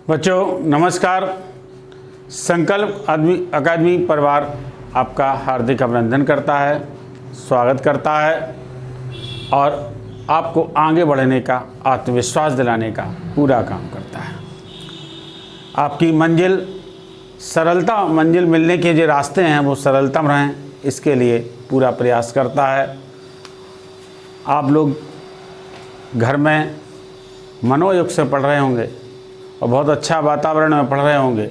बच्चों नमस्कार। संकल्प अकादमी परिवार आपका हार्दिक अभिनंदन करता है, स्वागत करता है और आपको आगे बढ़ने का आत्मविश्वास दिलाने का पूरा काम करता है। आपकी मंजिल मिलने के जो रास्ते हैं वो सरलतम रहें, इसके लिए पूरा प्रयास करता है। आप लोग घर में मनोयोग से पढ़ रहे होंगे और बहुत अच्छा वातावरण में पढ़ रहे होंगे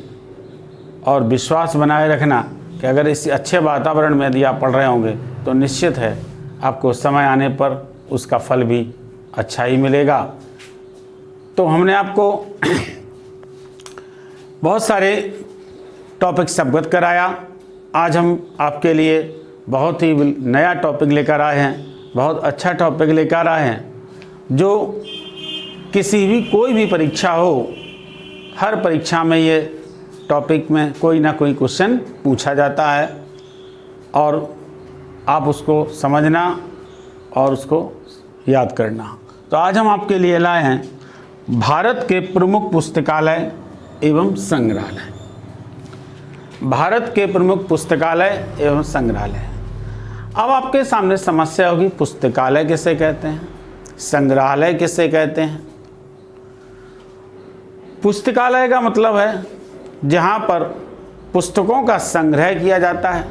और विश्वास बनाए रखना कि अगर इस अच्छे वातावरण में यदि आप पढ़ रहे होंगे तो निश्चित है आपको समय आने पर उसका फल भी अच्छा ही मिलेगा। तो हमने आपको बहुत सारे टॉपिक्स अवगत कराया। आज हम आपके लिए बहुत ही नया टॉपिक लेकर आए हैं, बहुत अच्छा टॉपिक लेकर आए हैं जो कोई भी परीक्षा हो, हर परीक्षा में ये टॉपिक में कोई ना कोई क्वेश्चन पूछा जाता है और आप उसको समझना और उसको याद करना। तो आज हम आपके लिए लाए हैं भारत के प्रमुख पुस्तकालय एवं संग्रहालय। भारत के प्रमुख पुस्तकालय एवं संग्रहालय। अब आपके सामने समस्या होगी, पुस्तकालय किसे कहते हैं, संग्रहालय किसे कहते हैं। पुस्तकालय का मतलब है जहाँ पर पुस्तकों का संग्रह किया जाता है,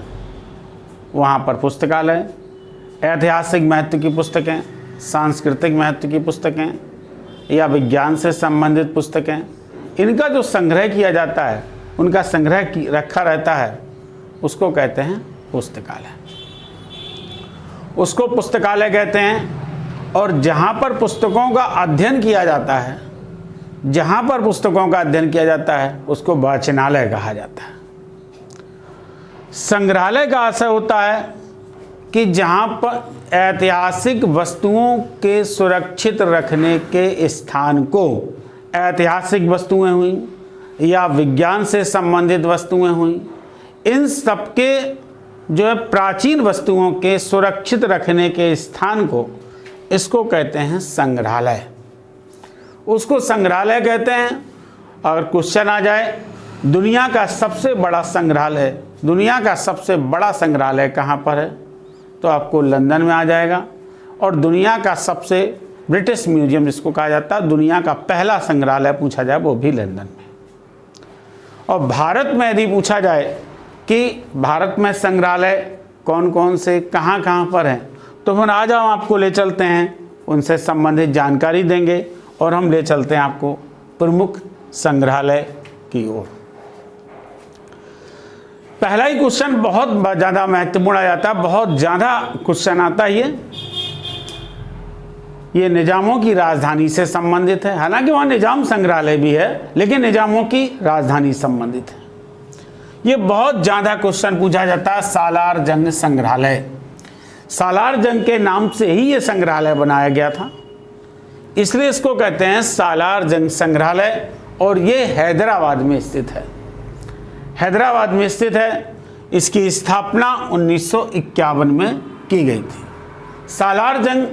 वहाँ पर पुस्तकालय। ऐतिहासिक महत्व की पुस्तकें, सांस्कृतिक महत्व की पुस्तकें या विज्ञान से संबंधित पुस्तकें, इनका जो संग्रह किया जाता है, उनका संग्रह रखा रहता है, उसको कहते हैं पुस्तकालय। उसको पुस्तकालय कहते हैं। और जहाँ पर पुस्तकों का अध्ययन किया जाता है, जहाँ पर पुस्तकों का अध्ययन किया जाता है, उसको वाचनालय कहा जाता है। संग्रहालय का आशय होता है कि जहाँ पर ऐतिहासिक वस्तुओं के सुरक्षित रखने के स्थान को, ऐतिहासिक वस्तुएं हुई या विज्ञान से संबंधित वस्तुएं हुई, इन सबके जो है प्राचीन वस्तुओं के सुरक्षित रखने के स्थान को, इसको कहते हैं संग्रहालय। उसको संग्रहालय कहते हैं। अगर क्वेश्चन आ जाए दुनिया का सबसे बड़ा संग्रहालय, दुनिया का सबसे बड़ा संग्रहालय कहाँ पर है, तो आपको लंदन में आ जाएगा। और दुनिया का सबसे ब्रिटिश म्यूजियम जिसको कहा जाता है, दुनिया का पहला संग्रहालय पूछा जाए वो भी लंदन में। और भारत में यदि पूछा जाए कि भारत में संग्रहालय कौन कौन से कहाँ कहाँ पर हैं, तो फिर आज हम आपको ले चलते हैं, उनसे संबंधित जानकारी देंगे और हम ले चलते हैं आपको प्रमुख संग्रहालय की ओर। पहला ही क्वेश्चन बहुत ज़्यादा महत्वपूर्ण आ जाता है, बहुत ज़्यादा क्वेश्चन आता है। ये निजामों की राजधानी से संबंधित है। हालांकि वहाँ निजाम संग्रहालय भी है, लेकिन निजामों की राजधानी संबंधित है। ये बहुत ज़्यादा क्वेश्चन पूछा जाता है। सालार जंग संग्रहालय, सालार जंग के नाम से ही ये संग्रहालय बनाया गया था, इसलिए इसको कहते हैं सालार जंग संग्रहालय। और ये हैदराबाद में स्थित है, हैदराबाद में स्थित है। इसकी स्थापना 1951 में की गई थी। सालार जंग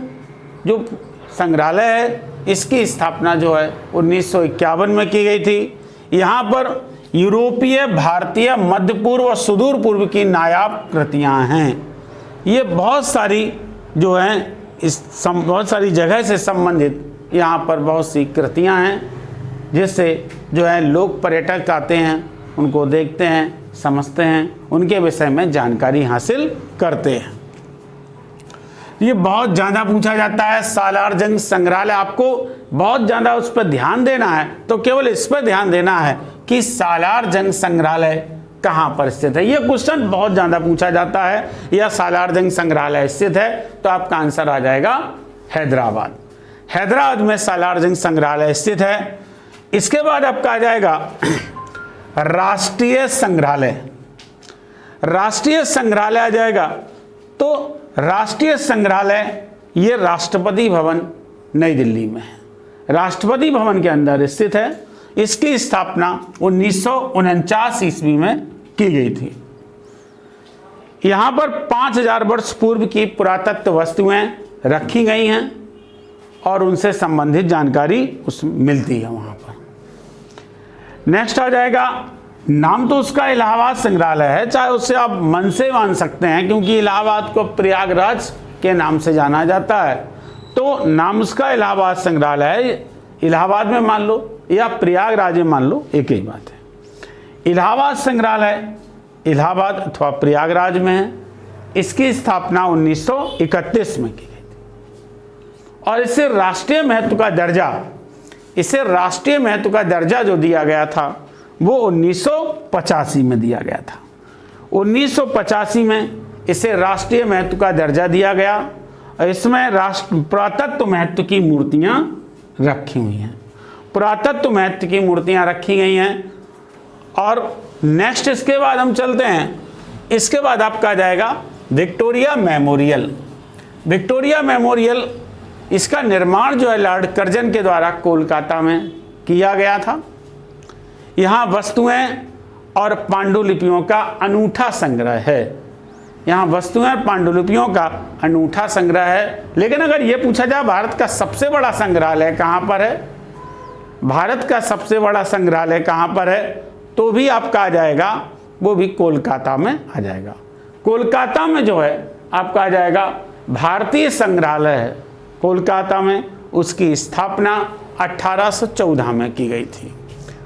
जो संग्रहालय है, इसकी स्थापना जो है 1951 में की गई थी। यहाँ पर यूरोपीय, भारतीय, मध्य पूर्व और सुदूर पूर्व की नायाब कृतियाँ हैं। ये बहुत सारी जो हैं बहुत सारी जगह से संबंधित यहाँ पर बहुत सी कृतियाँ हैं, जिससे जो है लोग, पर्यटक आते हैं, उनको देखते हैं, समझते हैं, उनके विषय में जानकारी हासिल करते हैं। ये बहुत ज़्यादा पूछा जाता है। सालार जंग संग्रहालय, आपको बहुत ज़्यादा उस पर ध्यान देना है, तो केवल इस पर ध्यान देना है कि सालार जंग संग्रहालय कहाँ पर स्थित है। ये क्वेश्चन बहुत ज़्यादा पूछा जाता है। यह सालार जंग संग्रहालय स्थित है, तो आपका आंसर आ जाएगा हैदराबाद। हैदराबाद में सालार जंग संग्रहालय स्थित है। इसके बाद आपका आ जाएगा राष्ट्रीय संग्रहालय। राष्ट्रीय संग्रहालय आ जाएगा, तो राष्ट्रीय संग्रहालय ये राष्ट्रपति भवन नई दिल्ली में है, राष्ट्रपति भवन के अंदर स्थित है। इसकी स्थापना 1949 ईस्वी में की गई थी। यहाँ पर 5000 वर्ष पूर्व की पुरातत्व वस्तुएं रखी गई हैं और उनसे संबंधित जानकारी मिलती है वहाँ पर। नेक्स्ट आ जाएगा, नाम तो उसका इलाहाबाद संग्रहालय है, चाहे उससे आप मन से मान सकते हैं क्योंकि इलाहाबाद को प्रयागराज के नाम से जाना जाता है, तो नाम उसका इलाहाबाद संग्रहालय है। इलाहाबाद में मान लो या प्रयागराज में मान लो, एक ही बात है। इलाहाबाद संग्रहालय इलाहाबाद अथवा प्रयागराज में है। इसकी स्थापना 1931 में की गई थी और इसे राष्ट्रीय महत्व का दर्जा जो दिया गया था वो 1985 में दिया गया था। 1985 में इसे राष्ट्रीय महत्व का दर्जा दिया गया और इसमें पुरातत्व महत्व की मूर्तियां रखी हुई हैं। पुरातत्व महत्व की मूर्तियां रखी गई हैं। और नेक्स्ट इसके बाद हम चलते हैं, इसके बाद आपका आ जाएगा विक्टोरिया मेमोरियल। विक्टोरिया मेमोरियल, इसका निर्माण जो है लॉर्ड कर्जन के द्वारा कोलकाता में किया गया था। यहाँ वस्तुएं और पांडुलिपियों का अनूठा संग्रह है। यहाँ वस्तुएं और पांडुलिपियों का अनूठा संग्रह है। लेकिन अगर ये पूछा जाए भारत का सबसे बड़ा संग्रहालय कहाँ पर है, भारत का सबसे बड़ा संग्रहालय कहाँ पर है, तो भी आपका आ जाएगा, वो भी कोलकाता में आ जाएगा। कोलकाता में जो है आपका आ जाएगा भारतीय संग्रहालय है। कोलकाता में उसकी स्थापना 1814 में की गई थी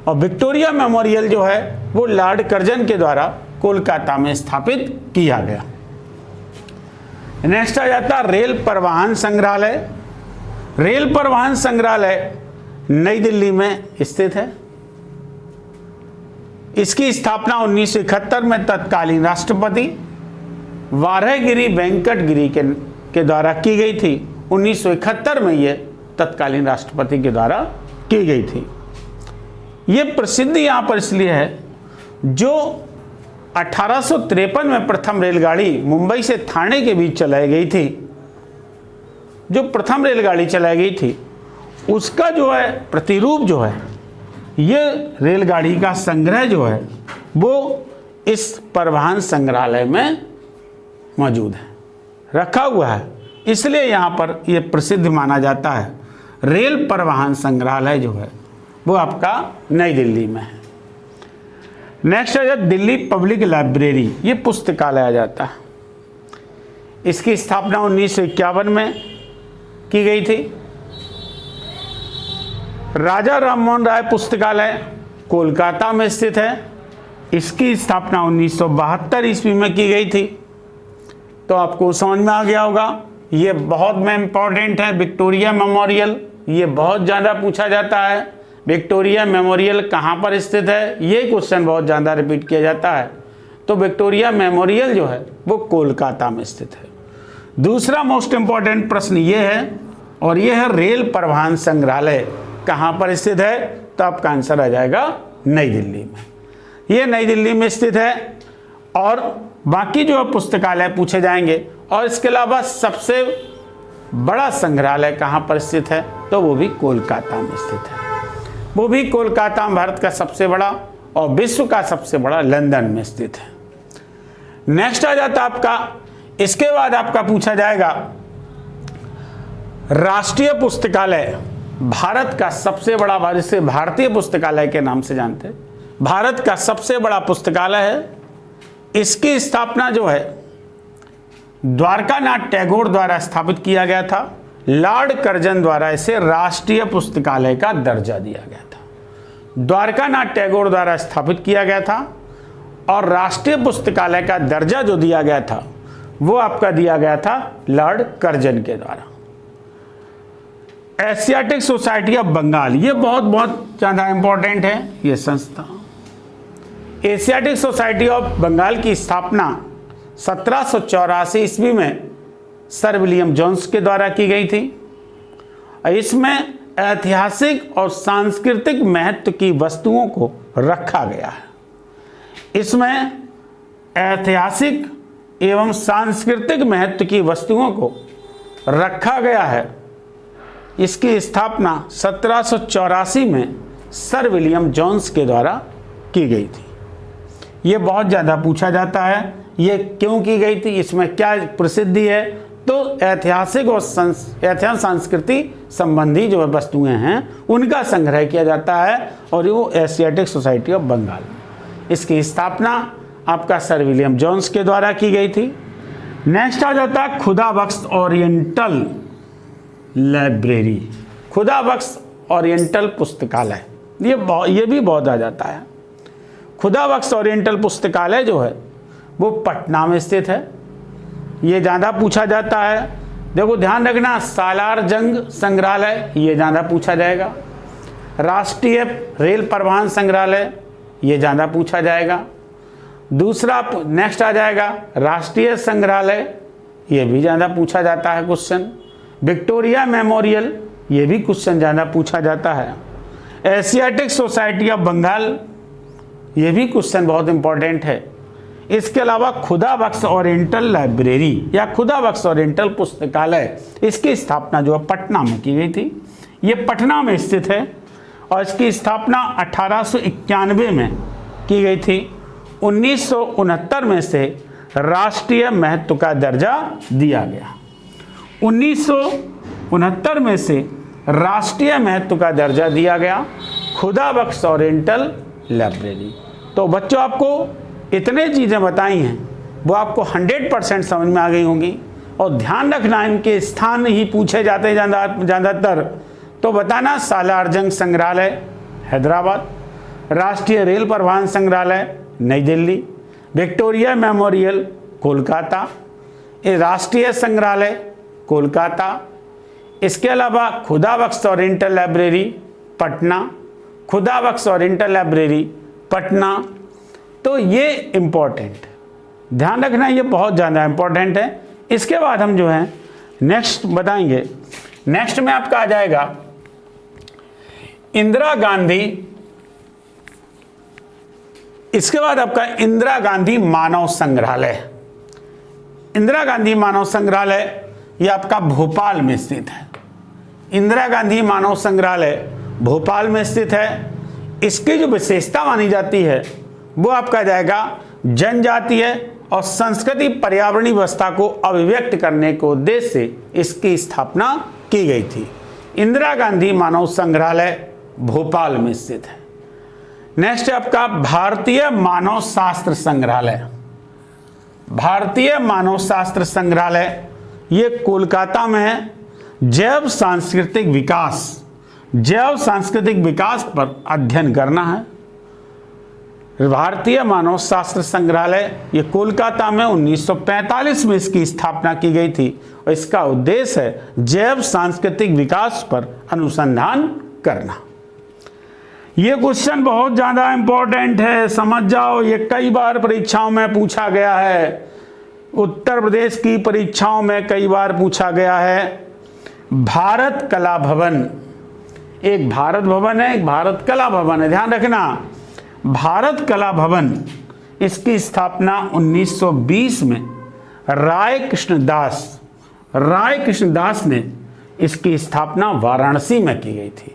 और विक्टोरिया मेमोरियल जो है वो लॉर्ड कर्जन के द्वारा कोलकाता में स्थापित किया गया। नेक्स्ट आ जाता रेल परिवहन संग्रहालय। रेल परिवहन संग्रहालय नई दिल्ली में स्थित है। इसकी स्थापना 1971 में तत्कालीन राष्ट्रपति वाराहगिरी वेंकट गिरी के द्वारा की गई थी। 1971 में यह तत्कालीन राष्ट्रपति के द्वारा की गई थी। यह प्रसिद्ध यहाँ पर इसलिए है, जो 1853 में प्रथम रेलगाड़ी मुंबई से ठाणे के बीच चलाई गई थी, जो प्रथम रेलगाड़ी चलाई गई थी उसका जो है प्रतिरूप जो है, ये रेलगाड़ी का संग्रह जो है वो इस परिवहन संग्रहालय में मौजूद है, रखा हुआ है। इसलिए यहाँ पर ये प्रसिद्ध माना जाता है। रेल परिवहन संग्रहालय जो है वो आपका नई दिल्ली में है। नेक्स्ट आ जाता दिल्ली पब्लिक लाइब्रेरी। ये पुस्तकालय आ जाता है। इसकी स्थापना 1951 में की गई थी। राजा राममोहन राय पुस्तकालय कोलकाता में स्थित है। इसकी स्थापना 1972 ईस्वी में की गई थी। तो आपको समझ में आ गया होगा, ये बहुत में इम्पॉर्टेंट है। विक्टोरिया मेमोरियल, ये बहुत ज़्यादा पूछा जाता है। विक्टोरिया मेमोरियल कहाँ पर स्थित है, ये क्वेश्चन बहुत ज़्यादा रिपीट किया जाता है। तो विक्टोरिया मेमोरियल जो है वो कोलकाता में स्थित है। दूसरा मोस्ट इम्पॉर्टेंट प्रश्न ये है, और ये है रेल परिवहन संग्रहालय कहाँ पर स्थित है, तो आपका आंसर आ जाएगा नई दिल्ली में। ये नई दिल्ली में स्थित है। और बाकी जो पुस्तकालय पूछे जाएंगे, और इसके अलावा सबसे बड़ा संग्रहालय कहाँ पर स्थित है, तो वो भी कोलकाता में स्थित है। वो भी कोलकाता में भारत का सबसे बड़ा, और विश्व का सबसे बड़ा लंदन में स्थित है। नेक्स्ट आ जाता आपका, इसके बाद आपका पूछा जाएगा राष्ट्रीय पुस्तकालय। भारत का सबसे बड़ा, जिसे भारतीय पुस्तकालय के नाम से जानते हैं, भारत का सबसे बड़ा पुस्तकालय है। इसकी स्थापना जो है द्वारकानाथ टैगोर द्वारा स्थापित किया गया था। लॉर्ड कर्जन द्वारा इसे राष्ट्रीय पुस्तकालय का दर्जा दिया गया था। द्वारकानाथ टैगोर द्वारा स्थापित किया गया था और राष्ट्रीय पुस्तकालय का दर्जा जो दिया गया था वो आपका दिया गया था लॉर्ड कर्जन के द्वारा। एशियाटिक सोसाइटी ऑफ बंगाल, ये बहुत ज़्यादा इंपॉर्टेंट है ये संस्था। एशियाटिक सोसाइटी ऑफ बंगाल की स्थापना 1784 ईस्वी में सर विलियम जोन्स के द्वारा की गई थी। इसमें ऐतिहासिक और सांस्कृतिक महत्व की वस्तुओं को रखा गया है। इसमें ऐतिहासिक एवं सांस्कृतिक महत्व की वस्तुओं को रखा गया है। इसकी स्थापना 1784 में सर विलियम जोन्स के द्वारा की गई थी। ये बहुत ज़्यादा पूछा जाता है, ये क्यों की गई थी, इसमें क्या प्रसिद्धि है, तो ऐतिहासिक और सांस्कृतिक संबंधी जो वस्तुएं हैं उनका संग्रह किया जाता है और वो एशियाटिक सोसाइटी ऑफ बंगाल। इसकी स्थापना आपका सर विलियम जोन्स के द्वारा की गई थी। नेक्स्ट आ जाता है खुदा बख्श ओरिएंटल लाइब्रेरी, खुदा बख्श ओरिएंटल पुस्तकालय। ये भी बहुत आ जाता है। खुदा बख्श ओरिएंटल पुस्तकालय जो है वो पटना में स्थित है। ये ज़्यादा पूछा जाता है। देखो ध्यान रखना, सालार जंग संग्रहालय ये ज़्यादा पूछा जाएगा। राष्ट्रीय रेल परिवहन संग्रहालय ये ज़्यादा पूछा जाएगा। दूसरा नेक्स्ट आ जाएगा राष्ट्रीय संग्रहालय, ये भी ज़्यादा पूछा जाता है क्वेश्चन। विक्टोरिया मेमोरियल ये भी क्वेश्चन ज़्यादा पूछा जाता है। एशियाटिक सोसाइटी ऑफ बंगाल ये भी क्वेश्चन बहुत इंपॉर्टेंट है। इसके अलावा खुदा बख्श ओरिएंटल लाइब्रेरी या खुदा बख्श ओरिएंटल पुस्तकालय, इसकी स्थापना जो है पटना में की गई थी। ये पटना में स्थित है और इसकी स्थापना 1891 में की गई थी। 1969 में से राष्ट्रीय महत्व का दर्जा दिया गया। 1969 में से राष्ट्रीय महत्व का दर्जा दिया गया खुदा बख्श ओरिएंटल लाइब्रेरी। तो बच्चों आपको इतने चीज़ें बताई हैं वो आपको 100% समझ में आ गई होंगी। और ध्यान रखना इनके स्थान ही पूछे जाते ज़्यादातर। तो बताना सालार जंग संग्रहालय हैदराबाद, राष्ट्रीय रेल परिवहन संग्रहालय नई दिल्ली, विक्टोरिया मेमोरियल कोलकाता, राष्ट्रीय संग्रहालय कोलकाता। इसके अलावा खुदा बख्श ओरिएंटल लाइब्रेरी पटना, खुदा बख्श ओरिएंटल लाइब्रेरी पटना। तो ये इम्पोर्टेंट, ध्यान रखना ये बहुत ज़्यादा इम्पोर्टेंट है। इसके बाद हम जो है नेक्स्ट बताएंगे। नेक्स्ट में आपका आ जाएगा इंदिरा गांधी। इसके बाद आपका इंदिरा गांधी मानव संग्रहालय। इंदिरा गांधी मानव संग्रहालय ये आपका भोपाल में स्थित है। इंदिरा गांधी मानव संग्रहालय भोपाल में स्थित है। इसकी जो विशेषता मानी जाती है वो आपका जाएगा जनजातीय और संस्कृति पर्यावरणीय व्यवस्था को अभिव्यक्त करने के उद्देश्य से इसकी स्थापना की गई थी। इंदिरा गांधी मानव संग्रहालय भोपाल में स्थित है। नेक्स्ट है आपका भारतीय मानव शास्त्र संग्रहालय। भारतीय मानव शास्त्र संग्रहालय ये कोलकाता में है। जैव सांस्कृतिक विकास पर अध्ययन करना है। भारतीय मानव शास्त्र संग्रहालय ये कोलकाता में 1945 में इसकी स्थापना की गई थी और इसका उद्देश्य है जैव सांस्कृतिक विकास पर अनुसंधान करना। ये क्वेश्चन बहुत ज़्यादा इंपॉर्टेंट है, समझ जाओ। ये कई बार परीक्षाओं में पूछा गया है। उत्तर प्रदेश की परीक्षाओं में कई बार पूछा गया है। भारत कला भवन, एक भारत भवन है, एक भारत कला भवन है। ध्यान रखना, भारत कला भवन इसकी स्थापना 1920 में राय कृष्णदास ने इसकी स्थापना वाराणसी में की गई थी।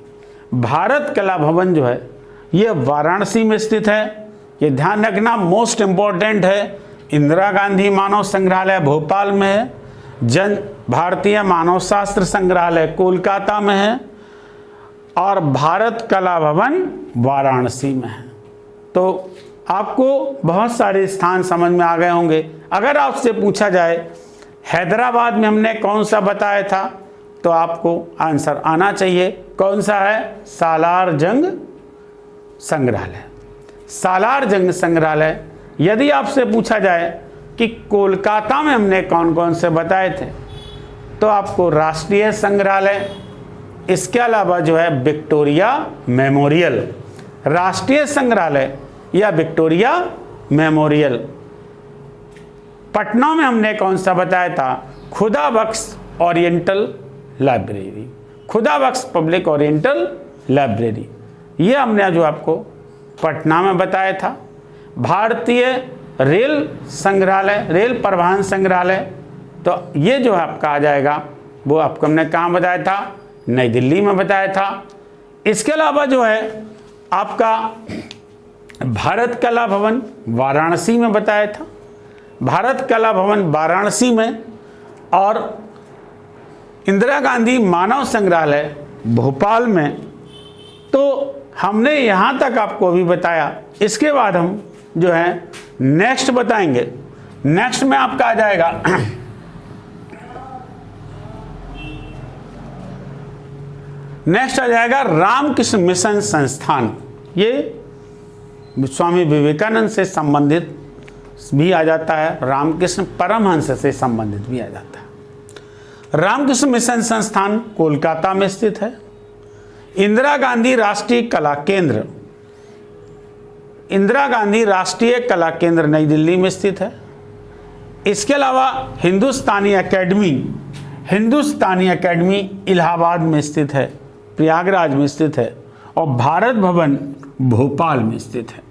भारत कला भवन जो है ये वाराणसी में स्थित है। ये ध्यान रखना, मोस्ट इंपॉर्टेंट है। इंदिरा गांधी मानव संग्रहालय भोपाल में है। भारतीय मानव शास्त्र संग्रहालय कोलकाता में है और भारत कला भवन वाराणसी में है। तो आपको बहुत सारे स्थान समझ में आ गए होंगे। अगर आपसे पूछा जाए हैदराबाद में हमने कौन सा बताया था तो आपको आंसर आना चाहिए। कौन सा है? सालार जंग संग्रहालय। सालार जंग संग्रहालय। यदि आपसे पूछा जाए कि कोलकाता में हमने कौन कौन से बताए थे तो आपको राष्ट्रीय संग्रहालय, इसके अलावा जो है विक्टोरिया मेमोरियल, राष्ट्रीय संग्रहालय या विक्टोरिया मेमोरियल। पटना में हमने कौन सा बताया था? खुदा बख्श ओरिएंटल लाइब्रेरी, खुदा बख्श पब्लिक ओरिएंटल लाइब्रेरी। ये हमने जो आपको पटना में बताया था। भारतीय रेल संग्रहालय, रेल परिवहन संग्रहालय, तो ये जो आपका आ जाएगा वो आपको हमने कहाँ बताया था? नई दिल्ली में बताया था। इसके अलावा जो है आपका भारत कला भवन वाराणसी में बताया था। भारत कला भवन वाराणसी में और इंदिरा गांधी मानव संग्रहालय भोपाल में। तो हमने यहाँ तक आपको अभी बताया, इसके बाद हम जो है नेक्स्ट बताएंगे। नेक्स्ट में आपका आ जाएगा नेक्स्ट आ जाएगा रामकृष्ण मिशन संस्थान। ये स्वामी विवेकानंद से संबंधित भी आ जाता है, रामकृष्ण परमहंस से संबंधित भी आ जाता है। रामकृष्ण मिशन संस्थान कोलकाता में स्थित है। इंदिरा गांधी राष्ट्रीय कला केंद्र, इंदिरा गांधी राष्ट्रीय कला केंद्र नई दिल्ली में स्थित है। इसके अलावा हिंदुस्तानी एकेडमी इलाहाबाद में स्थित है, प्रयागराज में स्थित है, और भारत भवन भोपाल में स्थित है।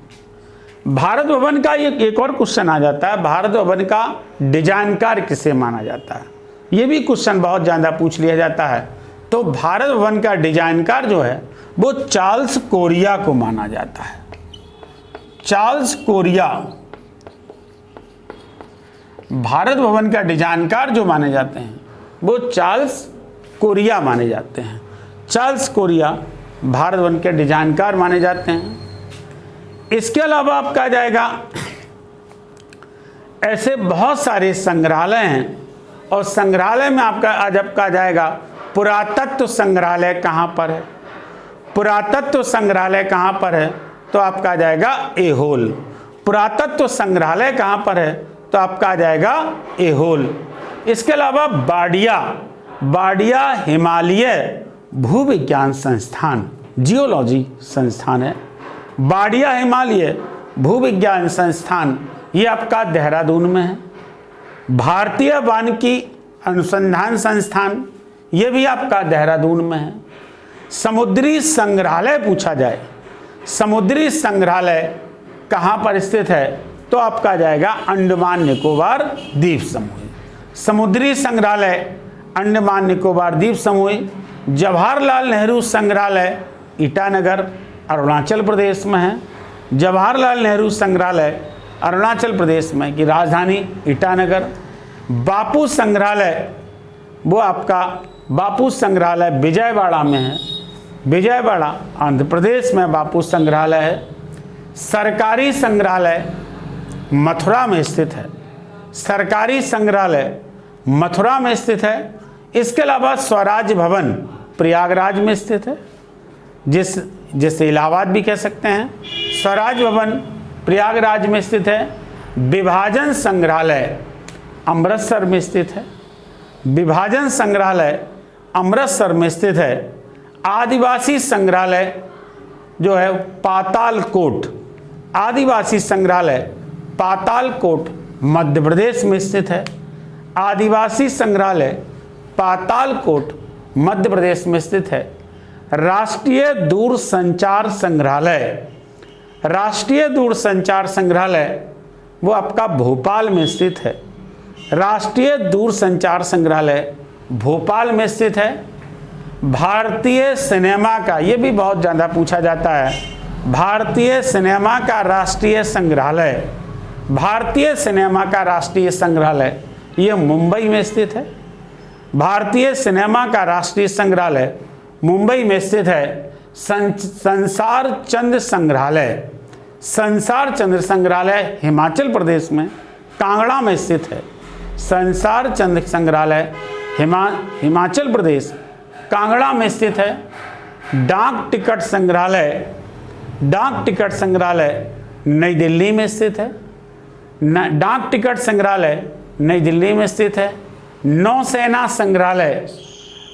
भारत भवन का एक और क्वेश्चन आ जाता है, भारत भवन का डिजाइनकार किसे माना जाता है, ये भी क्वेश्चन बहुत ज़्यादा पूछ लिया जाता है। तो भारत भवन का डिजाइनकार जो है वो चार्ल्स कोरिया को माना जाता है। चार्ल्स कोरिया भारत भवन का डिजाइनकार जो माने जाते हैं वो चार्ल्स कोरिया माने जाते हैं। चार्ल्स कोरिया भारत भवन के डिजाइनकार माने जाते हैं। इसके अलावा आपका जाएगा, ऐसे बहुत सारे संग्रहालय हैं, और संग्रहालय में आपका आज आपका जाएगा पुरातत्व संग्रहालय कहाँ पर है। पुरातत्व संग्रहालय कहाँ पर है, तो आपका आ जाएगा एहोल। पुरातत्व संग्रहालय कहाँ पर है, तो आपका आ जाएगा एहोल। इसके अलावा बाडिया हिमालय भूविज्ञान संस्थान, जियोलॉजी संस्थान है। बाडिया हिमालय भूविज्ञान संस्थान ये आपका देहरादून में है। भारतीय वानिकी अनुसंधान संस्थान ये भी आपका देहरादून में है। समुद्री संग्रहालय पूछा जाए, समुद्री संग्रहालय कहाँ पर स्थित है, तो आपका जाएगा अंडमान निकोबार द्वीप समूह। समुद्री संग्रहालय अंडमान निकोबार द्वीप समूह। जवाहरलाल नेहरू संग्रहालय ईटानगर अरुणाचल प्रदेश में है। जवाहरलाल नेहरू संग्रहालय अरुणाचल प्रदेश में की राजधानी ईटानगर। बापू संग्रहालय वो आपका बापू संग्रहालय विजयवाड़ा में है। विजयवाड़ा आंध्र प्रदेश में बापू संग्रहालय है। सरकारी संग्रहालय मथुरा में स्थित है। सरकारी संग्रहालय मथुरा में स्थित है। इसके अलावा स्वराज भवन प्रयागराज में स्थित है, जिसे इलाहाबाद भी कह सकते हैं। स्वराज भवन प्रयागराज में स्थित है। विभाजन संग्रहालय अमृतसर में स्थित है। विभाजन संग्रहालय अमृतसर में स्थित है। आदिवासी संग्रहालय जो है पातालकोट, आदिवासी संग्रहालय पातालकोट मध्य प्रदेश में स्थित है। आदिवासी संग्रहालय पातालकोट मध्य प्रदेश में स्थित है। राष्ट्रीय दूरसंचार संग्रहालय, राष्ट्रीय दूरसंचार संग्रहालय वो आपका भोपाल में स्थित है। राष्ट्रीय दूरसंचार संग्रहालय भोपाल में स्थित है। भारतीय सिनेमा का, ये भी बहुत ज़्यादा पूछा जाता है, भारतीय सिनेमा का राष्ट्रीय संग्रहालय, भारतीय सिनेमा का राष्ट्रीय संग्रहालय ये मुंबई में स्थित है। भारतीय सिनेमा का राष्ट्रीय संग्रहालय मुंबई में स्थित है। संसार चंद्र संग्रहालय, संसार चंद्र संग्रहालय हिमाचल प्रदेश में कांगड़ा में स्थित है। संसार चंद्र संग्रहालय हिमाचल प्रदेश कांगड़ा में स्थित है। डाक टिकट संग्रहालय, डाक टिकट संग्रहालय नई दिल्ली में स्थित है। डाक टिकट संग्रहालय नई दिल्ली में स्थित है। नौसेना संग्रहालय,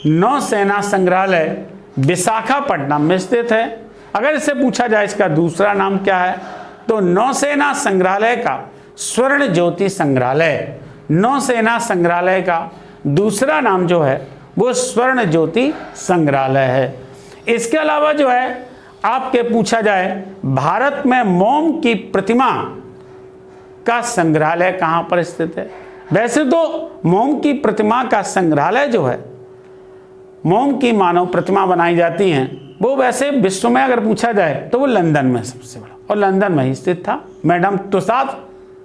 नौसेना संग्रहालय विशाखापट्टनम में स्थित है। अगर इससे पूछा जाए इसका दूसरा नाम क्या है, तो नौसेना संग्रहालय का स्वर्ण ज्योति संग्रहालय, नौसेना संग्रहालय का दूसरा नाम जो है वो स्वर्ण ज्योति संग्रहालय है। इसके अलावा जो है आपके पूछा जाए भारत में मोम की प्रतिमा का संग्रहालय कहाँ पर स्थित है। वैसे तो मोम की प्रतिमा का संग्रहालय जो है, मोम की मानव प्रतिमा बनाई जाती हैं, वो वैसे विश्व में अगर पूछा जाए तो वो लंदन में सबसे बड़ा, और लंदन में ही स्थित था। मैडम तुसाद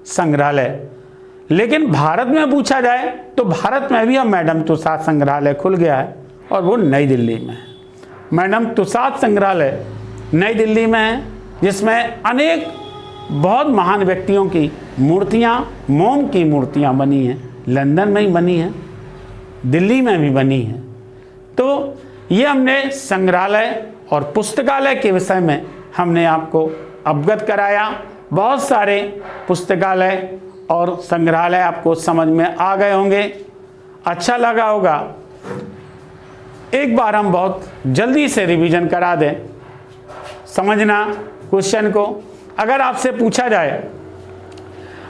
संग्रहालय लेकिन भारत में पूछा जाए तो भारत में भी अब मैडम तुसाद संग्रहालय खुल गया है और वो नई दिल्ली में है। मैडम तुसाद संग्रहालय नई दिल्ली में है, जिसमें अनेक बहुत महान व्यक्तियों की मूर्तियाँ, मोम की मूर्तियाँ बनी हैं। लंदन में ही बनी हैं, दिल्ली में भी बनी हैं। तो ये हमने संग्रहालय और पुस्तकालय के विषय में हमने आपको अवगत कराया। बहुत सारे पुस्तकालय और संग्रहालय आपको समझ में आ गए होंगे, अच्छा लगा होगा। एक बार हम बहुत जल्दी से रिवीजन करा दें, समझना क्वेश्चन को। अगर आपसे पूछा जाए,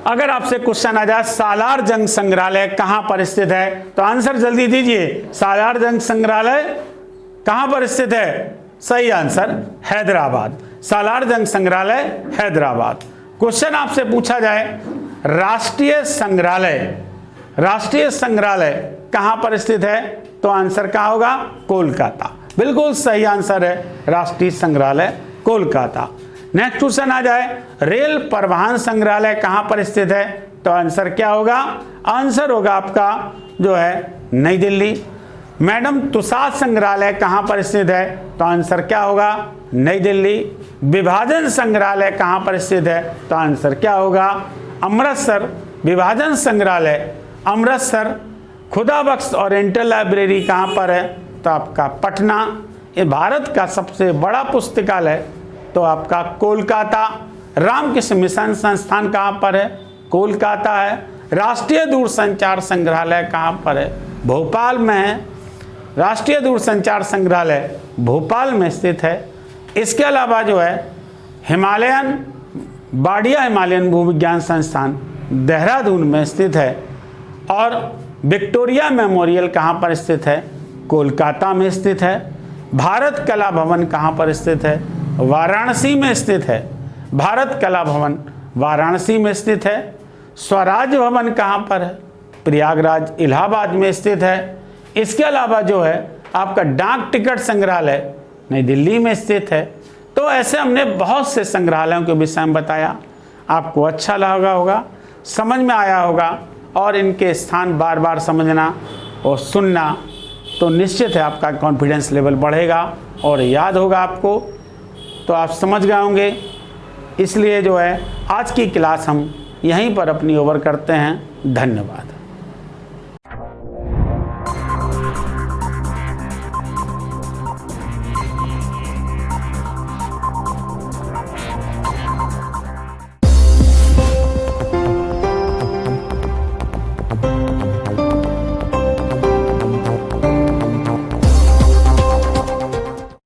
अगर आपसे क्वेश्चन आ जाए सालार जंग संग्रहालय कहाँ पर स्थित है, तो आंसर जल्दी दीजिए। सालार जंग संग्रहालय कहाँ पर स्थित है? सही आंसर हैदराबाद। सालार जंग संग्रहालय हैदराबाद। क्वेश्चन आपसे पूछा जाए राष्ट्रीय संग्रहालय, राष्ट्रीय संग्रहालय कहाँ पर स्थित है, तो आंसर क्या होगा? कोलकाता। बिल्कुल सही आंसर है, राष्ट्रीय संग्रहालय कोलकाता। नेक्स्ट क्वेश्चन आ जाए रेल परिवहन संग्रहालय कहाँ पर स्थित है, तो आंसर क्या होगा? आंसर होगा आपका जो है नई दिल्ली। मैडम तुसाद संग्रहालय कहाँ पर स्थित है, तो आंसर क्या होगा? नई दिल्ली। विभाजन संग्रहालय कहाँ पर स्थित है, तो आंसर क्या होगा? अमृतसर। विभाजन संग्रहालय अमृतसर। खुदाबख्श ओरिएंटल लाइब्रेरी कहाँ पर है, तो आपका पटना। ये भारत का सबसे बड़ा पुस्तकालय तो आपका कोलकाता। रामकृष्ण मिशन संस्थान कहाँ पर है? कोलकाता है। राष्ट्रीय दूरसंचार संग्रहालय कहाँ पर है? भोपाल में है। राष्ट्रीय दूरसंचार संग्रहालय भोपाल में स्थित है। इसके अलावा जो है हिमालयन बाडिया हिमालयन भूविज्ञान संस्थान देहरादून में स्थित है। और विक्टोरिया मेमोरियल कहाँ पर स्थित है? कोलकाता में स्थित है। भारत कला भवन कहाँ पर स्थित है? वाराणसी में स्थित है। भारत कला भवन वाराणसी में स्थित है। स्वराज भवन कहाँ पर है? प्रयागराज इलाहाबाद में स्थित है। इसके अलावा जो है आपका डाक टिकट संग्रहालय नई दिल्ली में स्थित है। तो ऐसे हमने बहुत से संग्रहालयों के विषय में बताया, आपको अच्छा लगा होगा, समझ में आया होगा। और इनके स्थान बार बार समझना और सुनना, तो निश्चित है आपका कॉन्फिडेंस लेवल बढ़ेगा और याद होगा आपको, तो आप समझ गए होंगे। इसलिए जो है आज की क्लास हम यहीं पर अपनी ओवर करते हैं। धन्यवाद।